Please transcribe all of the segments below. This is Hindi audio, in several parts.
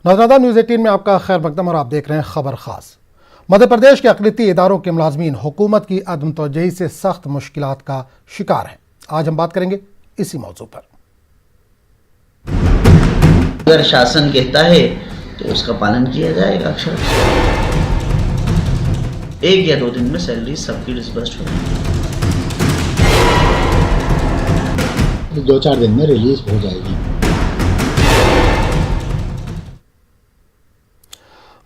नजराना न्यूज़ 18 में आपका खैर मकदम और आप देख रहे हैं खबर खास। मध्य प्रदेश के अक़लियती इदारों के मुलाजमीन हुकूमत की अदम तवज्जुही से सख्त मुश्किलात का शिकार हैं। आज हम बात करेंगे इसी मौजू पर। अगर शासन कहता है तो उसका पालन किया जाएगा। अक्षर 1 या 2 दिन में सैलरी सबकी डिस्बर्स्ड हो जाएगी। 2-4 दिन में रिलीज हो जाएगी।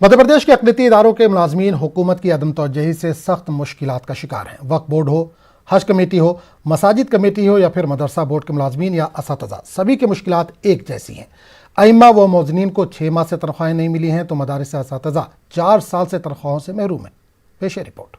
मध्य प्रदेश के अक़लियती इदारों के मुलाजमीन हुकूमत की अदम तवज्जुही से सख्त मुश्किलात का शिकार हैं। वक्फ बोर्ड हो, हज कमेटी हो, मसाजिद कमेटी हो या फिर मदरसा बोर्ड के मुलाजमीन या असातिज़ा, सभी की मुश्किलात एक जैसी हैं। अइम्मा व मौज़नीन को 6 माह से तनख्वाहें नहीं मिली हैं तो मदारिस असातिज़ा 4 साल से तनख्वाहों से महरूम हैं। पेश रिपोर्ट।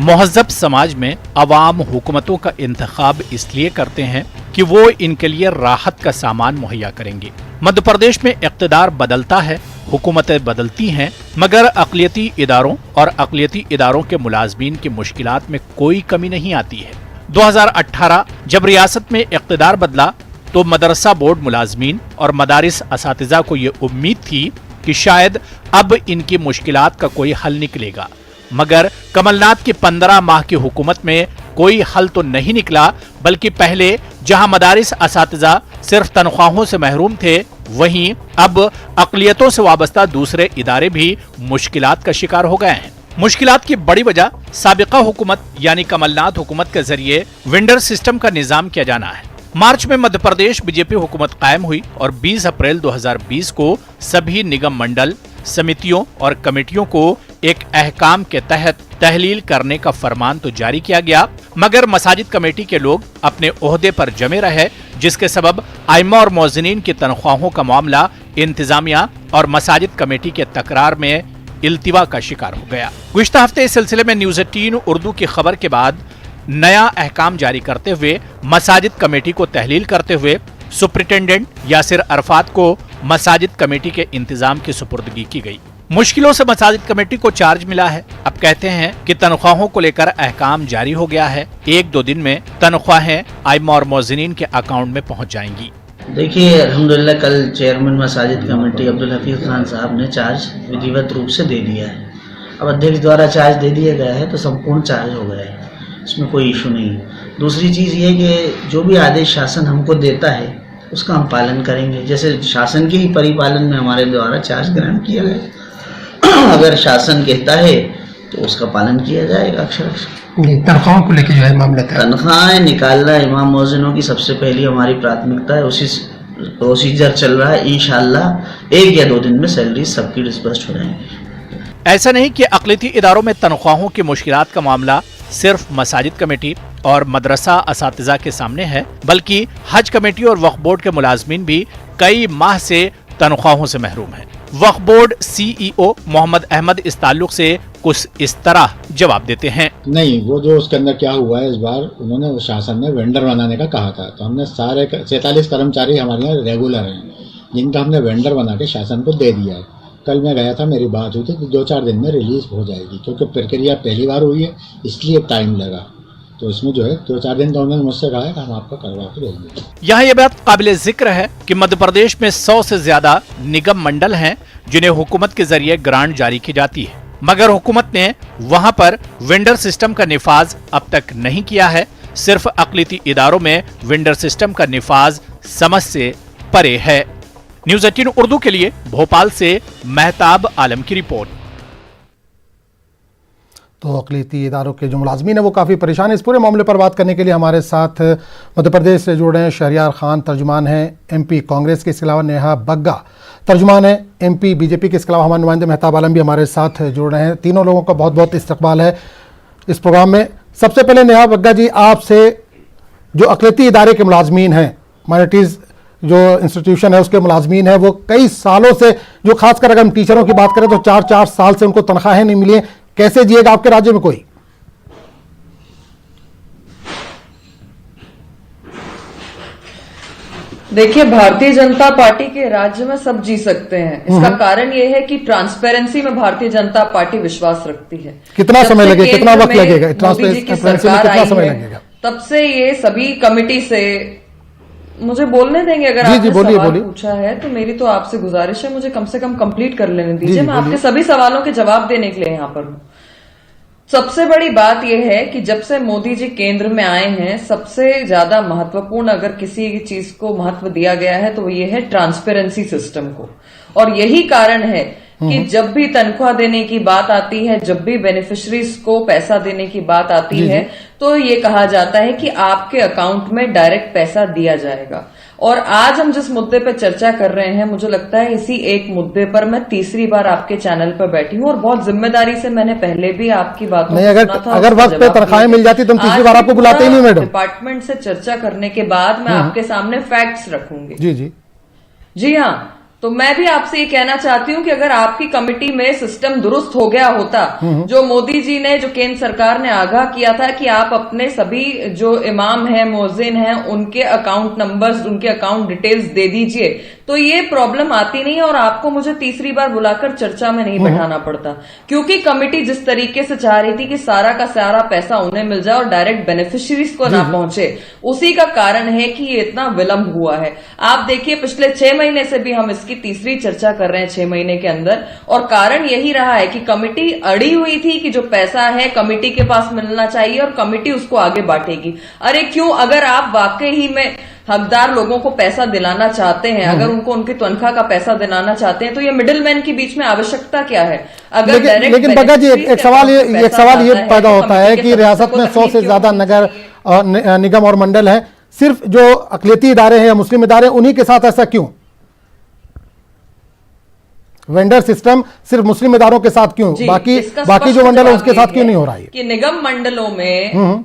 मुहज़्ज़ब समाज में अवाम हुकूमतों का इंतखाब इसलिए करते हैं कि वो इनके लिए राहत का सामान मुहैया करेंगे। मध्य प्रदेश में इक़्तिदार बदलता है, हुकूमतें बदलती हैं, मगर अक़लियती इदारों और अक़लियती इदारों के मुलाजमीन की मुश्किलात में कोई कमी नहीं आती है। 2018 जब रियासत में इक़्तिदार बदला तो मदरसा बोर्ड मुलाजमीन और मदारिस असातिज़ा को ये उम्मीद थी कि शायद अब इनकी मुश्किलात का कोई हल निकलेगा, मगर कमलनाथ की 15 माह की हुकूमत में कोई हल तो नहीं निकला, बल्कि पहले जहां मदारिस असातिज़ा सिर्फ तनख्वाहों से महरूम थे, वहीं अब अक़लियतों से वाबस्ता दूसरे इदारे भी मुश्किलात का शिकार हो गए हैं। मुश्किलात की बड़ी वजह साबिका हुकूमत यानी कमलनाथ हुकूमत के जरिए वेंडर सिस्टम का निजाम किया जाना है। मार्च में मध्य प्रदेश बीजेपी हुकूमत कायम हुई और 20 अप्रैल 2020 को सभी निगम मंडल, समितियों और कमेटियों को एक अहकाम के तहत तहलील करने का फरमान तो जारी किया गया, मगर मसाजिद कमेटी के लोग अपने ओहदे पर जमे रहे, जिसके सबब आइम्मा और मौज़नीन की तनख्वाहों का मामला इंतजामिया और मसाजिद कमेटी के तकरार में इल्तिवा का शिकार हो गया। गुज़िश्ता हफ्ते इस सिलसिले में न्यूज़ 18 उर्दू की खबर के बाद नया अहकाम जारी करते हुए मसाजिद कमेटी को तहलील करते हुए सुप्रिटेंडेंट यासिर अरफात को मसाजिद कमेटी के इंतजाम की सुपुर्दगी की गई। मुश्किलों से मसाजिद कमेटी को चार्ज मिला है। अब कहते हैं कि तनख्वाहों को लेकर अहकाम जारी हो गया है। 1-2 दिन में तनख्वाहें आइम्मा और मौज़नीन के अकाउंट में पहुंच जाएंगी। देखिए, अल्हम्दुलिल्लाह कल चेयरमैन मसाजिद कमेटी अब्दुल हफीज खान साहब ने चार्ज विधिवत रूप से दे दिया है। अब अध्यक्ष द्वारा चार्ज दे दिया गया है तो संपूर्ण चार्ज हो गया है, इसमें कोई इशू नहीं। दूसरी चीज़ ये कि जो भी आदेश शासन हमको देता है उसका हम पालन करेंगे। जैसे शासन के ही परिपालन में हमारे द्वारा चार्ज ग्रहण किया गया। अगर शासन कहता है तो उसका पालन किया जाएगा। अक्षर तनख्वाहों को लेकर जो है मामला था, तनख्वाहें निकालना इमाम मौज़िनों की सबसे पहली हमारी प्राथमिकता है। उसी प्रोसीजर चल रहा है। इंशाअल्लाह 1 या 2 दिन में सैलरी सबकी डिस्बर्स्ड हो जाएंगी। ऐसा नहीं कि अक़लियती इदारों में तनख्वाहों की मुश्किलात का मामला सिर्फ मसाजिद कमेटी और मदरसा असातिज़ा के सामने है, बल्कि हज कमेटी और वक्फ बोर्ड के मुलाजमीन भी कई माह से तनख्वाहों से महरूम हैं। वक्फ बोर्ड CEO मोहम्मद अहमद इस ताल्लुक से कुछ इस तरह जवाब देते हैं। नहीं, वो जो उसके अंदर क्या हुआ है, इस बार उन्होंने शासन ने वेंडर बनाने का कहा था, तो हमने सारे 47 कर्मचारी हमारे यहाँ रेगुलर हैं, जिनका हमने वेंडर बना के शासन को दे दिया है। कल मैं गया था, मेरी बात हुई थी कि 2-4 दिन में रिलीज हो जाएगी, क्योंकि प्रक्रिया पहली बार हुई है इसलिए टाइम लगा। तो इसमें जो है 2-4 दिन तो उन्होंने मुझसे कहा है कि हम आपको करवा के देंगे। यहाँ ये बात काबिले जिक्र है कि मध्य प्रदेश में 100 से ज्यादा निगम मंडल हैं जिन्हें हुकूमत के जरिए ग्रांट जारी की जाती है, मगर हुकूमत ने वहां पर वेंडर सिस्टम का निफाज अब तक नहीं किया है। सिर्फ अक़लियती इदारों में वेंडर सिस्टम का निफाज समझ से परे है। न्यूज़ 18 उर्दू के लिए भोपाल से महताब आलम की रिपोर्ट। तो अक़लियती इदारों के जो मुलाजमीन है वो काफ़ी परेशान है। इस पूरे मामले पर बात करने के लिए हमारे साथ मध्य प्रदेश से जुड़ रहे हैं शहरियार खान, तर्जुमान हैं MP कांग्रेस के, इसके अलावा नेहा बग्गा तर्जुमान है MP BJP के, इसके अलावा हमारे नुमाइंदे महताब आलम भी हमारे साथ जुड़ रहे हैं। तीनों लोगों का बहुत बहुत इस्तकबाल है इस प्रोग्राम में। सबसे पहले नेहा बग्गा जी, आपसे जो अक़लियती इदारे के मुलाजमीन हैं, माइनॉरिटीज़ जो इंस्टीट्यूशन है उसके मुलाजमीन है, वो कई सालों से, जो खासकर अगर हम टीचरों की बात करें तो 4-4 साल से उनको तनख्वाहें नहीं मिली हैं, कैसे जिएगा आपके राज्य में कोई? देखिए, भारतीय जनता पार्टी के राज्य में सब जी सकते हैं। इसका कारण यह है कि ट्रांसपेरेंसी में भारतीय जनता पार्टी विश्वास रखती है। कितना समय लगेगा, कितना वक्त लगेगा ट्रांसपेरेंसी में, कितना समय लगेगा? तब से ये सभी कमिटी से, मुझे बोलने देंगे अगर जी, आपने बोलिए, सवाल बोलिए। पूछा है तो मेरी तो आपसे गुजारिश है, मुझे कम से कम कंप्लीट कर लेने जी, दीजिए। मैं बोलिए। आपके सभी सवालों के जवाब देने के लिए यहाँ पर हूँ। सबसे बड़ी बात यह है कि जब से मोदी जी केंद्र में आए हैं, सबसे ज्यादा महत्वपूर्ण अगर किसी चीज को महत्व दिया गया है तो ये है ट्रांसपेरेंसी सिस्टम को। और यही कारण है कि जब भी तनख्वाह देने की बात आती है, जब भी बेनिफिशरीज को पैसा देने की बात आती जी, है, तो ये कहा जाता है कि आपके अकाउंट में डायरेक्ट पैसा दिया जाएगा। और आज हम जिस मुद्दे पर चर्चा कर रहे हैं, मुझे लगता है इसी एक मुद्दे पर मैं तीसरी बार आपके चैनल पर बैठी हूँ और बहुत जिम्मेदारी से मैंने पहले भी आपकी बातों नहीं, को अगर सुना था, अगर उसका वक्त पे जवाब तनख्वाहें दिया। मिल जाती तो हम तीसरी आज बार भी आपको बुलाते ही नहीं मैडम। डिपार्टमेंट से चर्चा करने के बाद मैं आपके सामने फैक्ट्स रखूंगी। जी जी जी हाँ, तो मैं भी आपसे ये कहना चाहती हूँ कि अगर आपकी कमेटी में सिस्टम दुरुस्त हो गया होता, जो मोदी जी ने, जो केंद्र सरकार ने आगाह किया था कि आप अपने सभी जो इमाम हैं, मुअज्जिन हैं, उनके अकाउंट नंबर्स, उनके अकाउंट डिटेल्स दे दीजिए, तो ये प्रॉब्लम आती नहीं और आपको मुझे तीसरी बार बुलाकर चर्चा में नहीं बैठाना पड़ता। क्योंकि कमेटी जिस तरीके से चाह रही थी कि सारा का सारा पैसा उन्हें मिल जाए और डायरेक्ट बेनिफिशियरीज को ना पहुंचे, उसी का कारण है कि ये इतना विलंब हुआ है। आप देखिए, पिछले 6 महीने से भी हम इसकी तीसरी चर्चा कर रहे हैं 6 महीने के अंदर, और कारण यही रहा है कि कमेटी अड़ी हुई थी कि जो पैसा है कमेटी के पास मिलना चाहिए और कमेटी उसको आगे बांटेगी। अरे क्यों, अगर आप वाकई ही में हकदार लोगों को पैसा दिलाना चाहते हैं, अगर उनको उनकी तनख्वाह का पैसा दिलाना चाहते हैं, तो ये मिडिल मैन के बीच में आवश्यकता क्या है? अगर लेकिन बग्गा जी, एक सवाल ये पैदा होता है कि रियासत में 100 से ज्यादा नगर निगम और मंडल हैं, सिर्फ जो अक़लियती इदारे हैं या मुस्लिम इदारे, उन्हीं के साथ ऐसा क्यों? वेंडर सिस्टम सिर्फ मुस्लिम इदारों के साथ क्यों, बाकी जो मंडल है उसके साथ क्यों नहीं हो रहा है? कि निगम मंडलों में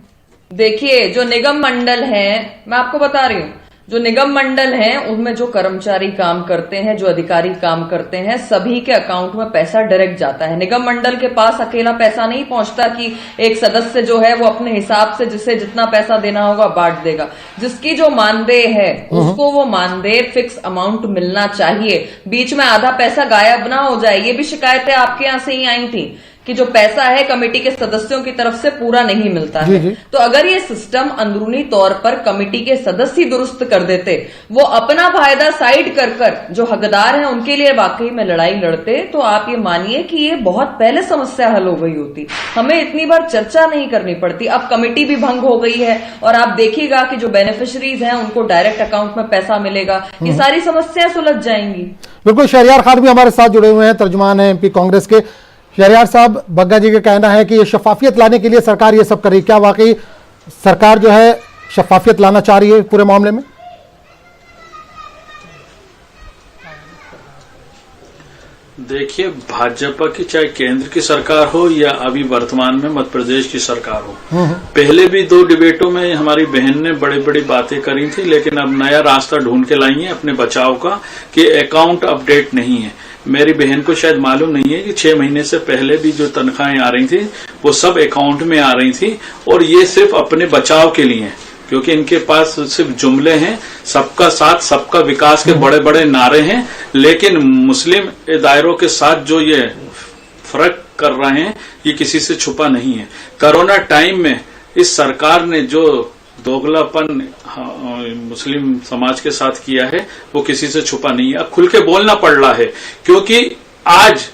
देखिए, जो निगम मंडल हैं, मैं आपको बता रही हूँ, जो निगम मंडल हैं उनमें जो कर्मचारी काम करते हैं, जो अधिकारी काम करते हैं, सभी के अकाउंट में पैसा डायरेक्ट जाता है। निगम मंडल के पास अकेला पैसा नहीं पहुंचता कि एक सदस्य जो है वो अपने हिसाब से जिसे जितना पैसा देना होगा बांट देगा। जिसकी जो मानदेय है उसको वो मानदेय फिक्स अमाउंट मिलना चाहिए। बीच में आधा पैसा गायब ना हो जाए। ये भी शिकायतें आपके यहाँ से ही आई थी कि जो पैसा है कमेटी के सदस्यों की तरफ से पूरा नहीं मिलता है। तो अगर ये सिस्टम अंदरूनी तौर पर कमेटी के सदस्य दुरुस्त कर देते, वो अपना फायदा साइड कर जो हकदार हैं उनके लिए वाकई में लड़ाई लड़ते, तो आप ये मानिए कि ये बहुत पहले समस्या हल हो गई होती, हमें इतनी बार चर्चा नहीं करनी पड़ती। अब कमेटी भी भंग हो गई है और आप देखिएगा कि जो बेनिफिशरीज हैं उनको डायरेक्ट अकाउंट में पैसा मिलेगा, ये सारी समस्याएं सुलझ जाएंगी। बिल्कुल, शहरियार खान भी हमारे साथ जुड़े हुए हैं, तर्जुमान है एमपी कांग्रेस के। शहरियार साहब, बग्गा जी का कहना है कि ये शफाफियत लाने के लिए सरकार ये सब कर रही है, क्या वाकई सरकार जो है शफाफियत लाना चाह रही है पूरे मामले में? देखिए, भाजपा की चाहे केंद्र की सरकार हो या अभी वर्तमान में मध्य प्रदेश की सरकार हो, पहले भी 2 डिबेटों में हमारी बहन ने बड़ी बड़ी बातें करी थी, लेकिन अब नया रास्ता ढूंढ के लाई है अपने बचाव का कि अकाउंट अपडेट नहीं है। मेरी बहन को शायद मालूम नहीं है कि 6 महीने से पहले भी जो तनख्वाहें आ रही थी वो सब अकाउंट में आ रही थी, और ये सिर्फ अपने बचाव के लिए है, क्योंकि इनके पास सिर्फ जुमले हैं, सबका साथ सबका विकास के बड़े बड़े नारे हैं, लेकिन मुस्लिम दायरों के साथ जो ये फर्क कर रहे हैं ये किसी से छुपा नहीं है। कोरोना टाइम में इस सरकार ने जो दोगलापन मुस्लिम समाज के साथ किया है वो किसी से छुपा नहीं है। अब खुल के बोलना पड़ रहा है, क्योंकि आज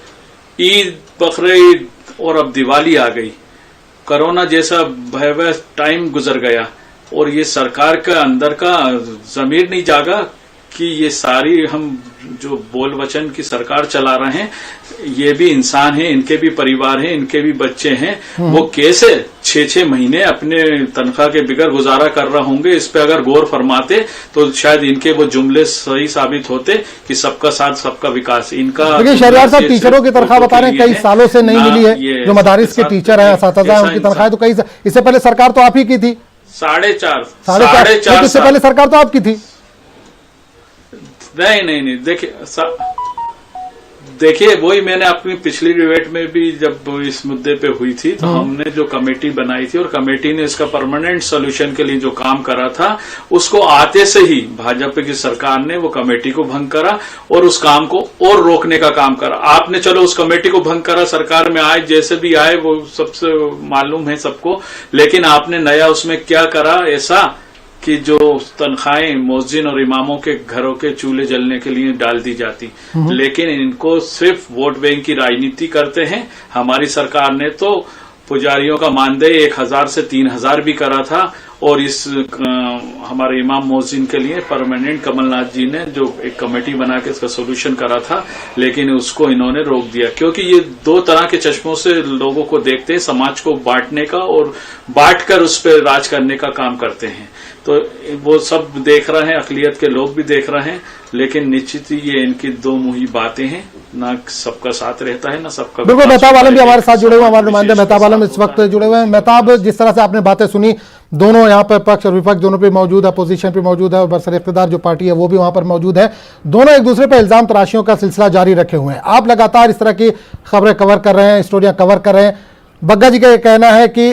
ईद, बकरीद और अब दिवाली आ गई, कोरोना जैसा भयावह टाइम गुजर गया और ये सरकार का अंदर का जमीर नहीं जागा कि ये सारी हम जो बोल वचन की सरकार चला रहे हैं, ये भी इंसान हैं, इनके भी परिवार हैं, इनके भी बच्चे हैं, वो कैसे 6-6 महीने अपने तनख्वाह के बिगर गुजारा कर रहे होंगे। इस पे अगर गौर फरमाते तो शायद इनके वो जुमले सही साबित होते कि सबका साथ सबका विकास। इनका देखिए, शहरियार साहब टीचरों की तनख्वाह बता रहे हैं कई सालों से नहीं मिली है, जो मदारिस के टीचर है, असातिज़ा है, उनकी तनख्वाह तो कई, इससे पहले सरकार तो आप ही की थी, 4.5 इससे पहले सरकार तो आपकी थी। नहीं, देखिए देखिए, वही मैंने अपनी पिछली डिबेट में भी जब इस मुद्दे पे हुई थी तो हमने जो कमेटी बनाई थी और कमेटी ने इसका परमानेंट सॉल्यूशन के लिए जो काम करा था उसको आते से ही भाजपा की सरकार ने वो कमेटी को भंग करा और उस काम को और रोकने का काम करा। आपने चलो उस कमेटी को भंग करा, सरकार में आए जैसे भी आए वो सबसे मालूम है सबको, लेकिन आपने नया उसमें क्या करा ऐसा कि जो तनख्वाहें मौजिन और इमामों के घरों के चूल्हे जलने के लिए डाल दी जाती, लेकिन इनको सिर्फ वोट बैंक की राजनीति करते हैं। हमारी सरकार ने तो पुजारियों का मानदेय 1000 से 3000 भी करा था और इस हमारे इमाम मौजिन के लिए परमानेंट कमलनाथ जी ने जो एक कमेटी बना के इसका सोल्यूशन करा था, लेकिन उसको इन्होंने रोक दिया क्योंकि ये दो तरह के चश्मों से लोगों को देखते हैं, समाज को बांटने का और बांटकर उस पर राज करने का काम करते हैं। तो वो सब देख रहे हैं, अकलियत के लोग भी देख रहे हैं, लेकिन निश्चित ही ये इनकी दो मुही बातें हैं, ना सबका साथ रहता है ना सबका। बिल्कुल, मेहताब आलम भी हमारे साथ जुड़े हुए, हमारे नुमाइंदे मेहताब आलम इस वक्त जुड़े हुए हैं। मेहताब, जिस तरह से आपने बातें सुनी, दोनों यहाँ पर पक्ष और विपक्ष दोनों पे मौजूद है, अपोजिशन पे मौजूद है और बरसर इख्तिदार जो पार्टी है वो भी वहां पर मौजूद है। दोनों एक दूसरे पर इल्जाम तराशियों का सिलसिला जारी रखे हुए हैं। आप लगातार इस तरह की खबरें कवर कर रहे हैं, स्टोरियां कवर कर रहे हैं। बग्गा जी का यह कहना है कि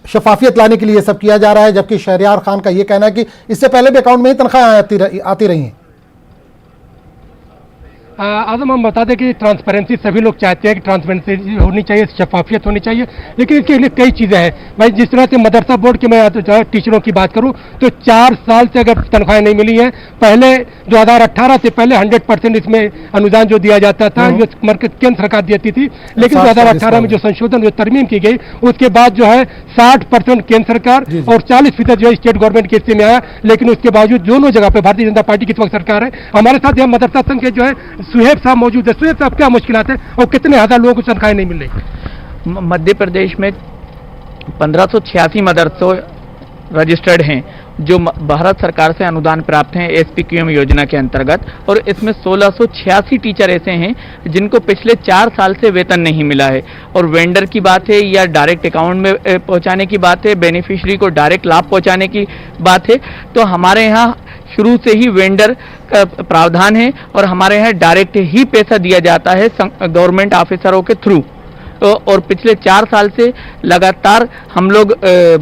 शफाफियत लाने के लिए ये सब किया जा रहा है, जबकि शहरियार खान का ये कहना है कि इससे पहले भी अकाउंट में ही तनख्वाहें आती रही हैं। आजम, हम बता दें कि ट्रांसपेरेंसी सभी लोग चाहते हैं कि ट्रांसपेरेंसी होनी चाहिए, शफाफियत होनी चाहिए, लेकिन इसके लिए कई चीज़ें हैं भाई। जिस तरह से मदरसा बोर्ड के मैं टीचरों की बात करूं तो 4 साल से अगर तनख्वाहें नहीं मिली हैं, पहले 2018 से पहले 100% इसमें अनुदान जो दिया जाता था जो केंद्र सरकार देती थी, लेकिन 2018 में जो संशोधन जो तरमीम की गई उसके बाद जो है 60% केंद्र सरकार और 40% जो है स्टेट गवर्नमेंट के हिस्से में आया। लेकिन उसके बावजूद दोनों जगह पे भारतीय जनता पार्टी की इस वक्त सरकार है। हमारे साथ यहाँ मदरसा संघ के जो है सुहेब साहब मौजूद है। सुहेब साहब, क्या मुश्किलात है और कितने हजार लोगों को तनख्वाहें नहीं मिल रही? मध्य प्रदेश में 1586 मदरसों रजिस्टर्ड हैं जो भारत सरकार से अनुदान प्राप्त हैं SPQM योजना के अंतर्गत, और इसमें 1686 टीचर ऐसे हैं जिनको पिछले 4 साल से वेतन नहीं मिला है। और वेंडर की बात है या डायरेक्ट अकाउंट में पहुंचाने की बात है, बेनिफिशियरी को डायरेक्ट लाभ पहुंचाने की बात है, तो हमारे यहाँ शुरू से ही वेंडर का प्रावधान है और हमारे यहाँ डायरेक्ट ही पैसा दिया जाता है गवर्नमेंट ऑफिसरों के थ्रू। और पिछले 4 साल से लगातार हम लोग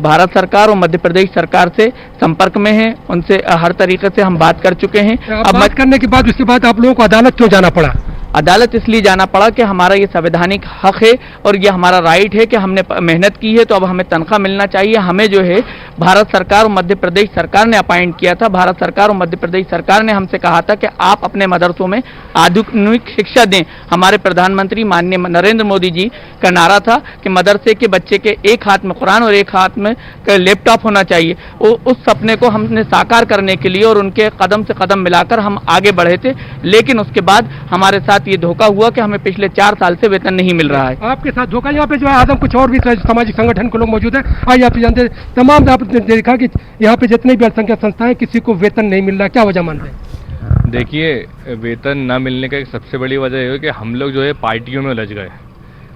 भारत सरकार और मध्य प्रदेश सरकार से संपर्क में हैं, उनसे हर तरीके से हम बात कर चुके हैं। अब बात करने के बाद उसके बाद आप लोगों को अदालत क्यों जाना पड़ा? अदालत इसलिए जाना पड़ा कि हमारा ये संवैधानिक हक है और ये हमारा राइट है कि हमने मेहनत की है तो अब हमें तनख्वाह मिलना चाहिए। हमें जो है भारत सरकार और मध्य प्रदेश सरकार ने अपॉइंट किया था। भारत सरकार और मध्य प्रदेश सरकार ने हमसे कहा था कि आप अपने मदरसों में आधुनिक शिक्षा दें। हमारे प्रधानमंत्री माननीय नरेंद्र मोदी जी का नारा था कि मदरसे के बच्चे के एक हाथ में कुरान और एक हाथ में लैपटॉप होना चाहिए। उस सपने को हमने साकार करने के लिए और उनके कदम से कदम मिलाकर हम आगे बढ़े थे, लेकिन उसके बाद हमारे साथ ये धोखा हुआ कि हमें पिछले 4 साल से वेतन नहीं मिल रहा है। आपके साथ धोखा? यहाँ पे जो है आदम कुछ और भी सामाजिक संगठन के लोग मौजूद है। आइए आप जानते हैं, तमाम आपने देखा कि यहाँ पे जितने भी अल्पसंख्यक संस्थाएं किसी को वेतन नहीं मिल रहा, क्या वजह मानते हैं? देखिए, वेतन न मिलने का एक सबसे बड़ी वजह यह है कि हम लोग जो है पार्टियों में उलझ गए।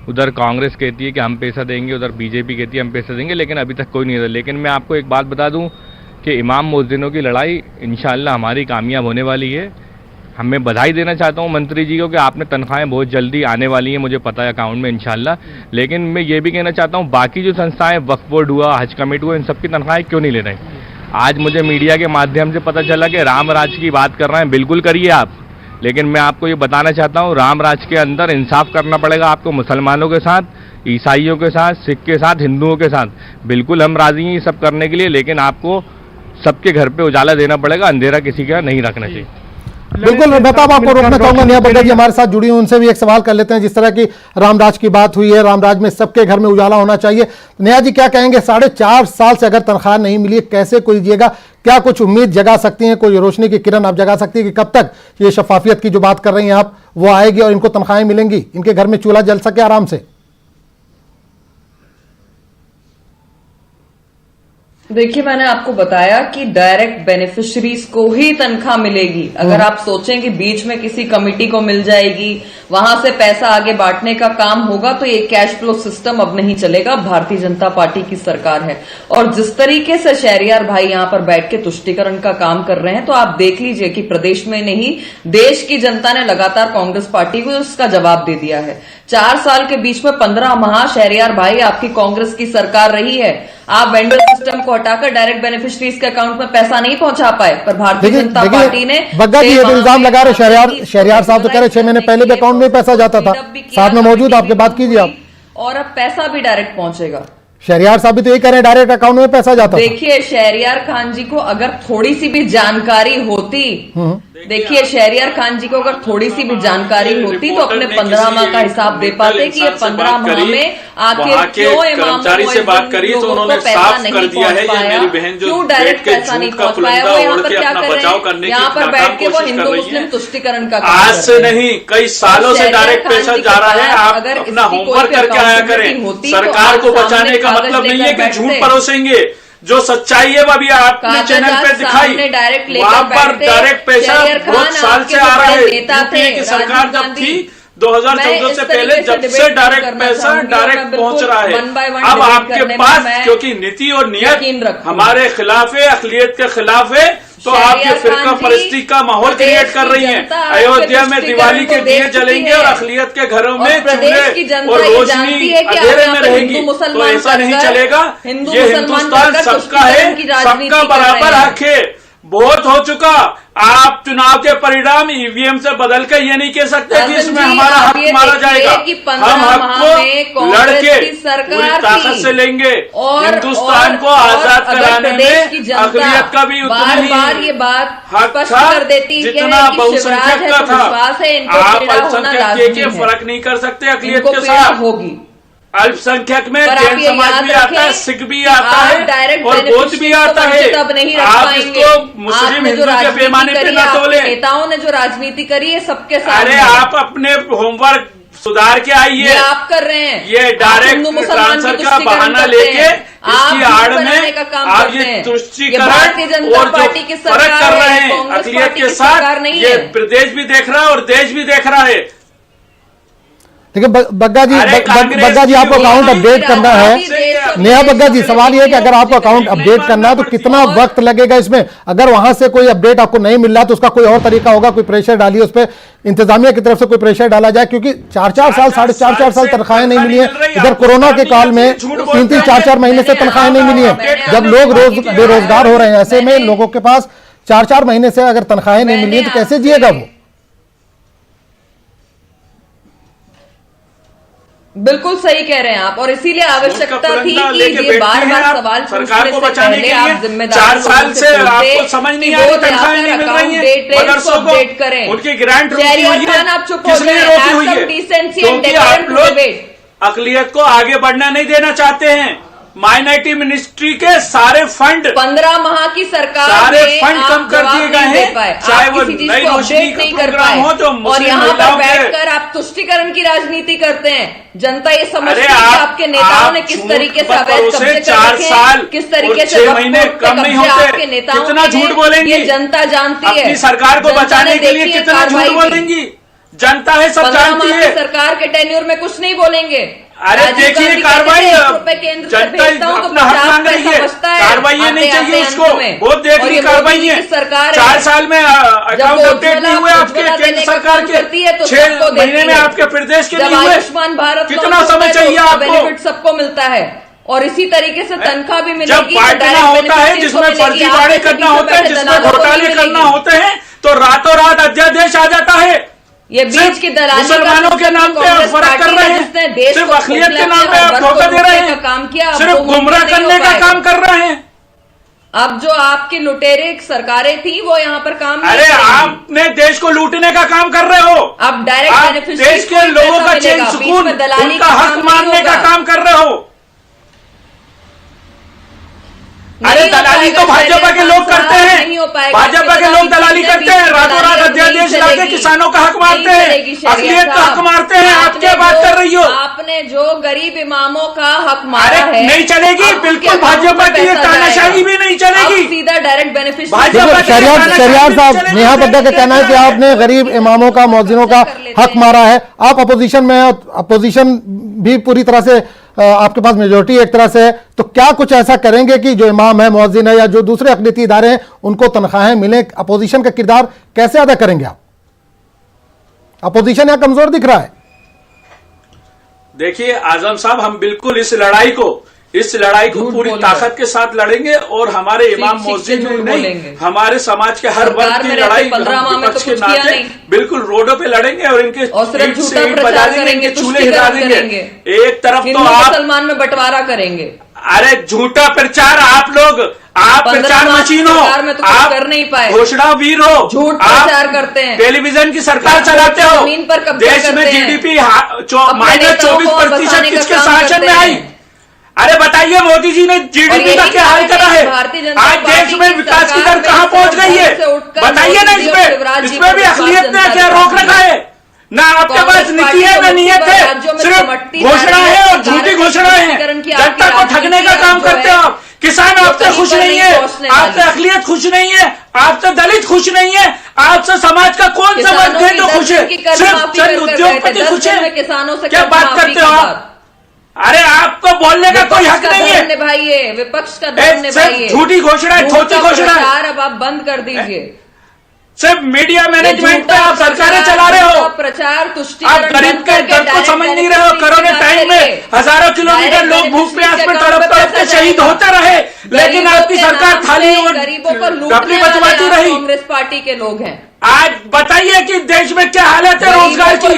उधर कांग्रेस कहती है कि हम पैसा देंगे, उधर बीजेपी कहती है हम पैसा देंगे, लेकिन अभी तक कोई नहीं है। लेकिन मैं आपको एक बात बता दूं कि इमाम मुअज्जिनों की लड़ाई इंशाअल्लाह हमारी कामयाब होने वाली है। मैं बधाई देना चाहता हूं मंत्री जी को कि आपने तनख्वाहें बहुत जल्दी आने वाली हैं, मुझे पता है अकाउंट में इंशाअल्लाह। लेकिन मैं ये भी कहना चाहता हूं बाकी जो संस्थाएं, वक्फ बोर्ड हुआ, हज कमेटी हुआ, इन सबकी तनख्वाहें क्यों नहीं ले रहे? आज मुझे मीडिया के माध्यम से पता चला कि राम राज की बात कर रहे हैं। बिल्कुल करिए आप, लेकिन मैं आपको ये बताना चाहता हूँ राम राज के अंदर इंसाफ करना पड़ेगा आपको, मुसलमानों के साथ, ईसाइयों के साथ, सिख के साथ, हिंदुओं के साथ। बिल्कुल हम राजी हैं ये सब करने के लिए, लेकिन आपको सबके घर पे उजाला देना पड़ेगा, अंधेरा किसी का नहीं रखना चाहिए। बिल्कुल, मेहताब आपको रोकना चाहूंगा। नेहा बग्गा जी हमारे साथ जुड़ी हुई, उनसे भी एक सवाल कर लेते हैं। जिस तरह की रामराज की बात हुई है, रामराज में सबके घर में उजाला होना चाहिए, नेहा जी क्या कहेंगे? 4.5 साल से अगर तनख्वाह नहीं मिली, कैसे कीजिएगा? क्या कुछ उम्मीद जगा सकती हैं, कोई रोशनी की किरण आप जगा सकती है कि कब तक ये शफाफियत की जो बात कर रही हैं आप वो आएगी और इनको तनख्वाहें मिलेंगी, इनके घर में चूल्हा जल सके आराम से? देखिए, मैंने आपको बताया कि डायरेक्ट बेनिफिशरीज को ही तनख्वाह मिलेगी। अगर आप सोचें कि बीच में किसी कमिटी को मिल जाएगी, वहां से पैसा आगे बांटने का काम होगा, तो ये कैश फ्लो सिस्टम अब नहीं चलेगा। भारतीय जनता पार्टी की सरकार है और जिस तरीके से शहरियार भाई यहां पर बैठ के तुष्टीकरण का काम कर रहे हैं, तो आप देख लीजिए कि प्रदेश में नहीं देश की जनता ने लगातार कांग्रेस पार्टी को उसका जवाब दे दिया है। 4 साल के बीच में 15 माह शहरियार भाई आपकी कांग्रेस की सरकार रही है। आप वेंडर सिस्टम को हटाकर डायरेक्ट बेनिफिशरीज के अकाउंट में पैसा नहीं पहुंचा पाए, पर भारतीय जनता पार्टी ने बग्गा जी ये तो इल्जाम लगा रहे शहरियार साहब तो कह रहे 6 महीने पहले भी अकाउंट में पैसा जाता था, साथ में मौजूद आपके बात कीजिए आप। और अब पैसा भी डायरेक्ट पहुंचेगा। शहरियार साहब भी तो यही कह रहे हैं डायरेक्ट अकाउंट में पैसा जाता। देखिए शहरियार खान जी को अगर थोड़ी सी भी जानकारी होती, देखिए शहरियार खान जी को अगर थोड़ी सी भी जानकारी होती तो अपने 15 माह का हिसाब दे पाते कि ये 15 माह में आखिर क्यों कर्मचारी से बात करी तो उन्होंने साफ कर दिया है ये मेरी बहन जो क्यों डायरेक्ट पैसा नहीं पहुंच पाया। वो यहाँ पर क्या कर रहे हैं, यहाँ पर बैठ के वो हिंदू मुस्लिम तुष्टीकरण का आज से नहीं कई सालों से डायरेक्ट पैसा जा रहा है। आप अपना होमवर्क करके आया करें। सरकार को बचाने का मतलब नहीं है कि झूठ परोसेंगे, जो सच्चाई है वो अभी आपने चैनल पे दिखाई, वहां पर डायरेक्ट पैसा बहुत साल से आ रहा है। यूपीए की सरकार जब थी 2014 से पहले जब से डायरेक्ट पैसा डायरेक्ट पहुंच रहा है। अब आपके पास क्योंकि नीति और नियत हमारे खिलाफ है, अक़लियत के खिलाफ है, तो आप ये फिरका परस्ती का माहौल क्रिएट कर रही हैं। अयोध्या में दिवाली के दिए जलेंगे और अक़लियत के घरों में चूल्हे और रोशनी अंधेरे में रहेगी, तो ऐसा नहीं चलेगा। ये हिंदुस्तान सबका है, सबका बराबर हक है। बहुत हो चुका। आप चुनाव के परिणाम ईवीएम से बदल के ये नहीं कह सकते कि इसमें हमारा हक मारा जाएगा। हम हक को लड़के पूरी ताकत से लेंगे। हिंदुस्तान को आजाद कराने में अक़लियत का भी उतना ही हक था जितना बहुसंख्यक का था। आप अल्पसंख्यक के फर्क नहीं कर सकते अक़लियत के साथ। होगी अल्पसंख्यक में जैन समाज भी आता है, सिख भी आता है और बौद्ध भी आता है। आप इसको मुस्लिम हिंदू के पैमाने पे न तोले। नेताओं ने जो राजनीति करी है सबके साथ। अरे आप अपने होमवर्क सुधार के आइए। आप कर रहे हैं ये डायरेक्ट ट्रांसफर का बहाना लेके इसकी आड़ में आप ये तुष्टीकरण और जो फर्क कर रहे हैं अक़लियत के साथ, ये प्रदेश भी देख रहा है और देश भी देख रहा है। देखिए बग्गा जी आपको अकाउंट अपडेट करना है। नेहा बग्गा जी सवाल ये है कि अगर आपको अकाउंट अपडेट करना है तो कितना वक्त लगेगा इसमें? अगर वहां से कोई अपडेट आपको नहीं मिल रहा तो उसका कोई और तरीका होगा, कोई प्रेशर डालिए उस पर, इंतजामिया की तरफ से कोई प्रेशर डाला जाए, क्योंकि 4-4 साल 4.5 साल तनख्वाहें नहीं मिली है। इधर कोरोना के काल में 3-3 4-4 महीने से तनख्वाहें नहीं मिली है। जब लोग बेरोजगार हो रहे हैं, ऐसे में लोगों के पास 4-4 महीने से अगर तनख्वाहें नहीं मिली है तो कैसे जिएगा वो? बिल्कुल सही कह रहे हैं आप, और इसीलिए आवश्यकता थी कि ये बार-बार सवाल सरकार को बचाने के आप लिए जिम्मेदारी 4 साल से आपको समझ नहीं आ रही तनख्वाहें नहीं मिल रही हैं, मदरसों को उनकी ग्रांट रोकी हुई है। किसने रोकी हुई है? क्योंकि आप लोग अक़लियत को आगे बढ़ना नहीं देना चाहते हैं। माइनॉरिटी मिनिस्ट्री के सारे फंड 15 माह की सरकार सारे फंड कम कर दिए गए हैं, चाहे वो नई रोशनी का प्रोग्राम हो जो और यहाँ पर बैठकर आप तुष्टीकरण की राजनीति करते हैं। जनता ये समझती है कि आपके नेताओं ने किस तरीके से अवैध कब्जे कर रखे हैं, किस तरीके से 6 महीने कम नहीं होते। आपके नेताओं कितना झूठ बोलेंगे? ये जनता जानती है। अपनी सरकार को बचाने के लिए कितना झूठ बोलेंगी? जनता है, सब जानती है। सरकार के टेन्योर में कुछ नहीं बोलेंगे। अरे देखिए कार्रवाई, जनता अपना हक मांग रही है, कार्रवाई नहीं चाहिए उसको। बहुत देख रही कार्रवाई है। 4 साल में अकाउंट अपडेट नहीं हुए आपके केंद्र सरकार के, 6 महीने में आपके प्रदेश के नहीं हुए। आयुष्मान भारत कितना समय चाहिए आपको? बेनिफिट सबको मिलता है और इसी तरीके से तनख्वाह भी मिलेगी। जब बांटना होता है, जिसमें फर्जीवाड़े करना होता है, जिसमें घोटाले करना होते हैं, तो रातों रात अध्यादेश आ जाता है। ये बीच की दलाली मुसलमानों के नाम पे आप फर्क कर रहे हैं, सिर्फ अक़लियत के नाम पे आप धोखा दे रहे हैं, काम किया, सिर्फ गुमराह करने का काम कर रहे हैं। अब जो आपकी लुटेरे सरकारें थी वो यहाँ पर काम अरे आपने देश को लूटने का काम कर रहे हो। अब डायरेक्ट देश के लोगों का चैन सुकून, उनका हक मारने का काम कर रहे हो। अरे दलाली तो भाजपा के लोग करते हैं, भाजपा के लोग दलाली करते हैं, रातों रात अध्यादेश लाके किसानों का हक मारते हैं, अक़लियत का हक मारते हैं। आप क्या बात कर रही हो? आपने जो गरीब इमामों का हक मारा है, नहीं चलेगी, बिल्कुल भाजपा की तानाशाही भी नहीं चलेगी। सीधा डायरेक्ट शहरियार साहब, नेहा बग्गा का कहना है कि आपने गरीब इमामों का, मौजिनों का हक मारा है। आप अपोजिशन में, अपोजिशन भी पूरी तरह से आपके पास मेजोरिटी एक तरह से है, तो क्या कुछ ऐसा करेंगे कि जो इमाम है, मौजिन है या जो दूसरे अक़लीती इदारे हैं उनको तनख्वाहें मिले? अपोजिशन का किरदार कैसे अदा करेंगे आप? अपोजिशन यहाँ कमजोर दिख रहा है। देखिए आजम साहब, हम बिल्कुल इस लड़ाई को पूरी ताकत के साथ लड़ेंगे और हमारे इमाम मस्जिद में नहीं, हमारे समाज के हर वर्ग की लड़ाई विपक्ष के नाते बिल्कुल रोडों पे लड़ेंगे और इनके बजा देंगे, इनके चूल्हे हिला देंगे। एक तरफ तो आप मुसलमान में बंटवारा करेंगे। अरे झूठा प्रचार, आप प्रचार मशीन हो, आप कर नहीं पाए, घोषणा वीर हो, झूठ प्रचार करते हैं, टेलीविजन की सरकार चलाते हो, जमीन पर कब्जा देश में जीडीपी -24% किसके शासन में आई? अरे बताइए, मोदी जी ने जीडीपी का क्या हाल करा है? आज देश में विकास की दर कहां पहुंच गई है? बताइए ना, इसमें भी अक़लियत ने क्या रोक रखा है? ना आपके पास नीति है, ना नीयत है, सिर्फ घोषणाएं हैं और झूठी घोषणाएं हैं। जनता को ठगने का काम करते हो आप। किसान आपसे खुश नहीं है, आपसे अक़लियत खुश नहीं है, आपसे दलित खुश नहीं है, आपसे समाज का कौन सा वर्ग है जो खुश है? सिर्फ चंद उद्योगपति खुश है। क्या बात करते हो आप? अरे आपको बोलने का कोई हक नहीं है। निभाइए, विपक्ष का धर्म निभाइए। झूठी घोषणा, खोटी घोषणा, अब आप बंद कर दीजिए। सिर्फ मीडिया मैनेजमेंट पे आप सरकारें चला रहे हो। प्रचार तुष्टि, आप गरीब के दर्द को समझ नहीं रहे हो। कोरोना टाइम में हजारों किलोमीटर लोग भूख प्यास में तड़प तड़प के शहीद होते रहे, लेकिन आपकी सरकार थाली और गरीबों को कपड़ी बचवाती रही। कांग्रेस पार्टी के लोग हैं। आज बताइए कि देश में क्या हालत है रोजगार की?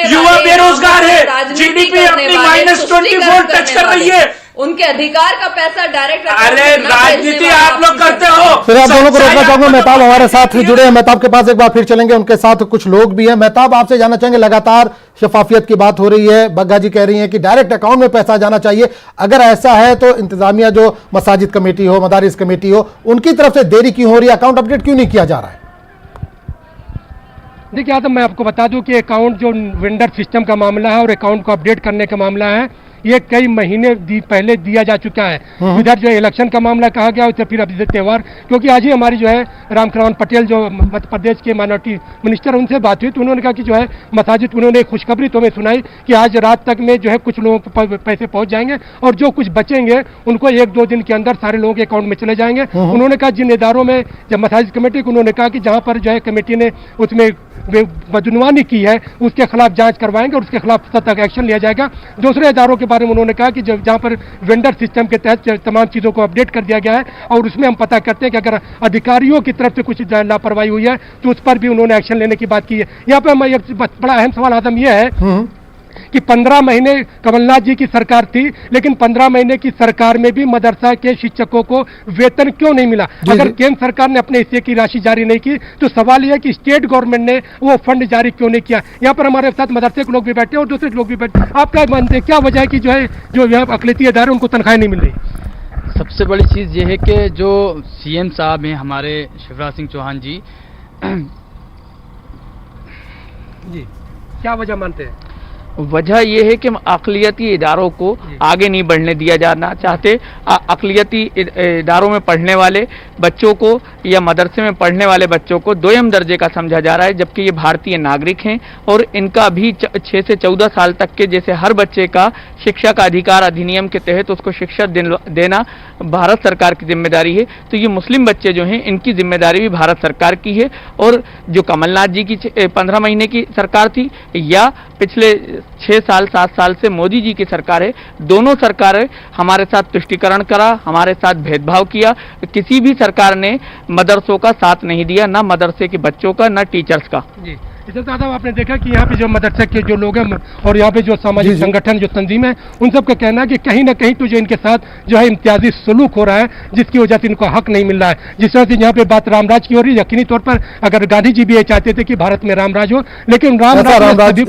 युवा बेरोजगार है, जीडीपी अपनी -24 टच कर रही है। उनके अधिकार का पैसा डायरेक्ट, अरे राजनीति आप लोग करते हो। फिर आप दोनों को रोकना चाहूंगा। मेहताब हमारे साथ जुड़े हैं, मेहताब के पास एक बार फिर चलेंगे, उनके साथ कुछ लोग भी हैं। मेहताब, आपसे जानना चाहेंगे, लगातार शफाफियत की बात हो रही है, बग्गा जी कह रही हैं कि डायरेक्ट अकाउंट में पैसा जाना चाहिए। अगर ऐसा है तो इंतजामिया, जो मसाजिद कमेटी हो, मदारिस कमेटी हो, उनकी तरफ से देरी क्यों हो रही है? अकाउंट अपडेट क्यों नहीं किया जा रहा है? देखिए आदम, मैं आपको बता दूं कि अकाउंट जो वेंडर सिस्टम का मामला है और अकाउंट को अपडेट करने का मामला है, ये कई महीने पहले दिया जा चुका है। इधर जो इलेक्शन का मामला कहा गया, तो फिर अभी त्योहार, क्योंकि आज ही हमारी जो है रामकृपाल पटेल जो मध्य प्रदेश के माइनॉरिटी मिनिस्टर, उनसे बात हुई तो उन्होंने कहा कि जो है मसाजिद, उन्होंने खुशखबरी तो हमें सुनाई कि आज रात तक में जो है कुछ लोगों को पैसे पहुंच जाएंगे और जो कुछ बचेंगे उनको 1-2 दिन के अंदर सारे लोगों के अकाउंट में चले जाएंगे। उन्होंने कहा जिन इदारों में, जब मसाजिद कमेटी को उन्होंने कहा कि जहाँ पर जो है कमेटी ने उसमें बदनुमानी की है उसके खिलाफ जांच करवाएंगे और उसके खिलाफ सख्त एक्शन लिया जाएगा। दूसरे इदारों के बारे में उन्होंने कहा कि जहाँ पर वेंडर सिस्टम के तहत तमाम चीज़ों को अपडेट कर दिया गया है और उसमें हम पता करते हैं कि अगर अधिकारियों की तरफ से कुछ लापरवाही हुई है तो उस पर भी उन्होंने एक्शन लेने की बात की है। यहाँ पर एक बड़ा अहम सवाल आदम यह है कि 15 महीने कमलनाथ जी की सरकार थी, लेकिन 15 महीने की सरकार में भी मदरसा के शिक्षकों को वेतन क्यों नहीं मिला? अगर केंद्र सरकार ने अपने हिस्से की राशि जारी नहीं की तो सवाल यह है कि स्टेट गवर्नमेंट ने वो फंड जारी क्यों नहीं किया? यहाँ पर हमारे साथ मदरसे के लोग भी बैठे और दूसरे लोग भी बैठे। आप क्या मानते हैं, क्या वजह है कि जो है जो यहाँ अक़लियती इदारे उनको तनख्वाहें नहीं मिल रही? सबसे बड़ी चीज़ ये है कि जो CM साहब हैं हमारे शिवराज सिंह चौहान जी, क्या वजह मानते हैं? वजह यह है कि हम अक़लियती इदारों को आगे नहीं बढ़ने दिया जाना चाहते। अक़लियती इदारों में पढ़ने वाले बच्चों को या मदरसे में पढ़ने वाले बच्चों को दोयम दर्जे का समझा जा रहा है, जबकि ये भारतीय नागरिक हैं और इनका भी 6 से 14 साल तक के जैसे हर बच्चे का शिक्षा का अधिकार अधिनियम के तहत उसको शिक्षा देना भारत सरकार की जिम्मेदारी है। तो ये मुस्लिम बच्चे जो हैं इनकी जिम्मेदारी भी भारत सरकार की है। और जो कमलनाथ जी की 15 महीने की सरकार थी या पिछले 6 साल 7 साल से मोदी जी की सरकार है, दोनों सरकारें हमारे साथ तुष्टीकरण करा, हमारे साथ भेदभाव किया। किसी भी सरकार ने मदरसों का साथ नहीं दिया, ना मदरसे के बच्चों का, ना टीचर्स का। जी इससे ज़्यादा आपने देखा कि यहाँ पे जो मदरसे के जो लोग हैं और यहाँ पे जो सामाजिक संगठन जो तंजीम है, उन सब का कहना है कि कहीं ना कहीं तो जो इनके साथ जो है इम्तियाजी सलूक हो रहा है, जिसकी वजह से इनको हक नहीं मिल रहा है। जिस तरह से यहाँ पे बात रामराज की हो रही है, यकीनी तौर पर अगर गांधी जी भी ये चाहते थे कि भारत में रामराज हो, लेकिन रामराज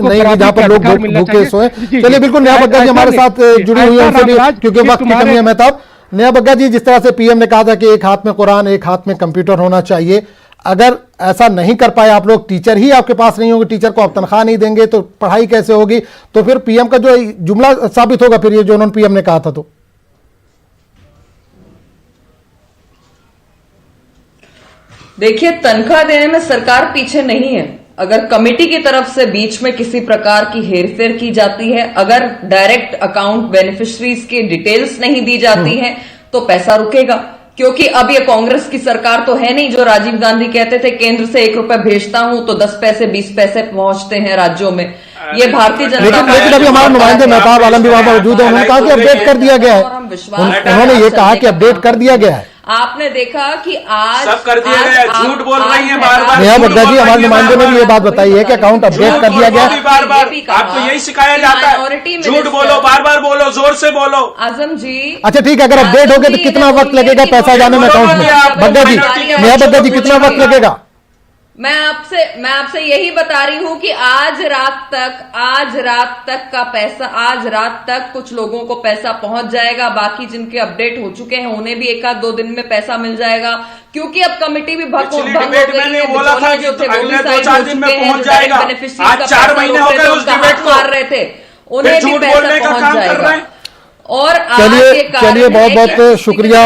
चलिए बिल्कुल नया बग्गा जी हमारे साथ जुड़ी हुई है क्योंकि वक्त की कमी है। मेहताब, नया बग्गा जी, जिस तरह से PM ने कहा था कि एक हाथ में कुरान एक हाथ में कंप्यूटर होना चाहिए, अगर ऐसा नहीं कर पाए आप लोग, टीचर ही आपके पास नहीं होंगे, टीचर को आप तनख्वाह नहीं देंगे तो पढ़ाई कैसे होगी? तो फिर PM का जो जुमला साबित होगा फिर ये जो उन्होंने PM ने कहा था। तो देखिए, तनख्वाह देने में सरकार पीछे नहीं है। अगर कमेटी की तरफ से बीच में किसी प्रकार की हेरफेर की जाती है, अगर डायरेक्ट अकाउंट बेनिफिशरीज की डिटेल्स नहीं दी जाती है, तो पैसा रुकेगा। क्योंकि अब ये कांग्रेस की सरकार तो है नहीं जो राजीव गांधी कहते थे केंद्र से 1 रुपए भेजता हूं तो 10 पैसे 20 पैसे पहुंचते हैं राज्यों में। ये भारतीय जनता लेकिन अभी हमारे नुमाइंदे मेहताब आलम भी वहां मौजूद है, उन्होंने कहा कि अपडेट कर दिया गया है। उन्होंने ये कहा कि अपडेट कर दिया गया है। आपने देखा कि आज सब कर दिया गया, झूठ बोल रही हैं बार-बार। नेहा बग्गा जी, हमारे नुमाइंदे ने भी ये बात बताई है कि अकाउंट अपडेट कर दिया गया है। बार-बार आपको यही सिखाया जाता है, झूठ बोलो, बार-बार बोलो, जोर से बोलो। आजम जी, अच्छा ठीक है, अगर अपडेट हो गया तो कितना वक्त लगेगा पैसा जाने में अकाउंट में? बग्गा जी, नेहा बग्गा जी, कितना वक्त लगेगा? मैं आपसे यही बता रही हूं कि आज रात तक का पैसा, आज रात तक कुछ लोगों को पैसा पहुंच जाएगा। बाकी जिनके अपडेट हो चुके हैं उन्हें भी 1-2 दिन में पैसा मिल जाएगा, क्योंकि अब कमेटी भी भंग हो गई है। मैंने बोला था कि अगले 2-4 दिन में पहुंच जाएगा। आज 4 महीने हो गए उस डिबेट को, मार रहे थे, उन्हें भी पैसा पहुंच जाएगा। और चलिए बहुत बहुत शुक्रिया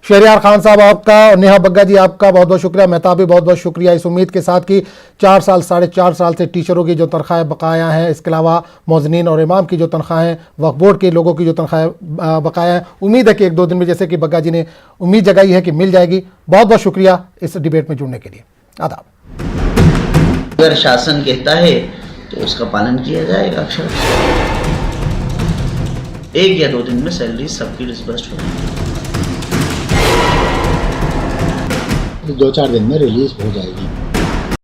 शहरयार खान साहब आपका, और नेहा बग्गा जी आपका बहुत बहुत शुक्रिया, मेहताब भी बहुत बहुत शुक्रिया। इस उम्मीद के साथ कि 4 साल 4.5 साल से टीचरों की जो तनख्वाहें बकाया हैं, इसके अलावा मौजनीन और इमाम की जो तनख्वाहें, वक्फ बोर्ड के लोगों की जो तनख्वाहें बकाया हैं, उम्मीद है कि 1-2 दिन में, जैसे कि बग्गा जी ने उम्मीद जगाई है कि मिल जाएगी। बहुत बहुत शुक्रिया इस डिबेट में जुड़ने के लिए। आदाब। अगर शासन कहता है तो उसका पालन किया जाएगा। अक्षर 1 या 2 दिन में सैलरी सबकी डिस्बर्स्ड होगी। 2-4 दिन में रिलीज हो जाएगी।